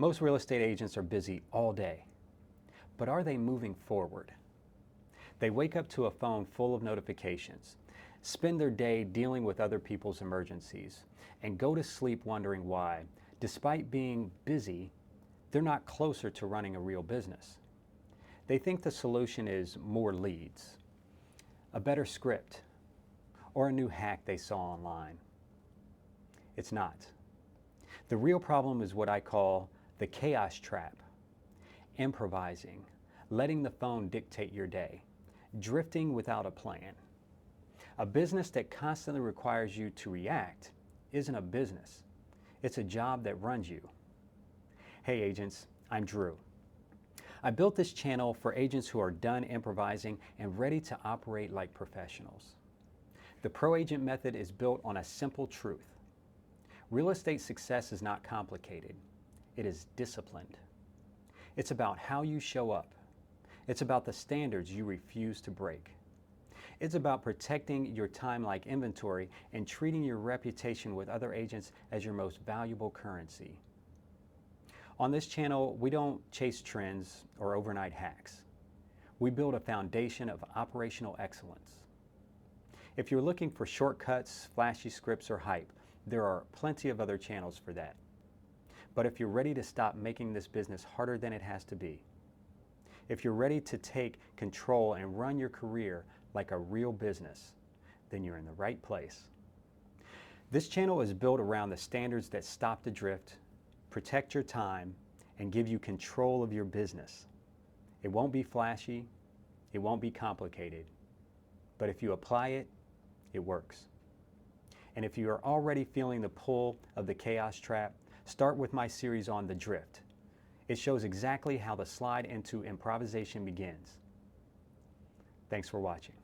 Most real estate agents are busy all day, but are they moving forward? They wake up to a phone full of notifications, spend their day dealing with other people's emergencies, and go to sleep wondering why, despite being busy, they're not closer to running a real business. They think the solution is more leads, a better script, or a new hack they saw online. It's not. The real problem is what I call the chaos trap, improvising, letting the phone dictate your day, drifting without a plan. A business that constantly requires you to react isn't a business. It's a job that runs you. Hey agents, I'm Drew. I built this channel for agents who are done improvising and ready to operate like professionals. The Pro Agent method is built on a simple truth. Real estate success is not complicated. It is disciplined. It's about how you show up. It's about the standards you refuse to break. It's about protecting your time like inventory and treating your reputation with other agents as your most valuable currency. On this channel, we don't chase trends or overnight hacks. We build a foundation of operational excellence. If you're looking for shortcuts, flashy scripts, or hype, there are plenty of other channels for that. But if you're ready to stop making this business harder than it has to be, if you're ready to take control and run your career like a real business, then you're in the right place. This channel is built around the standards that stop the drift, protect your time, and give you control of your business. It won't be flashy, it won't be complicated, but if you apply it, it works. And if you are already feeling the pull of the chaos trap, start with my series on the drift. It shows exactly how the slide into improvisation begins. Thanks for watching.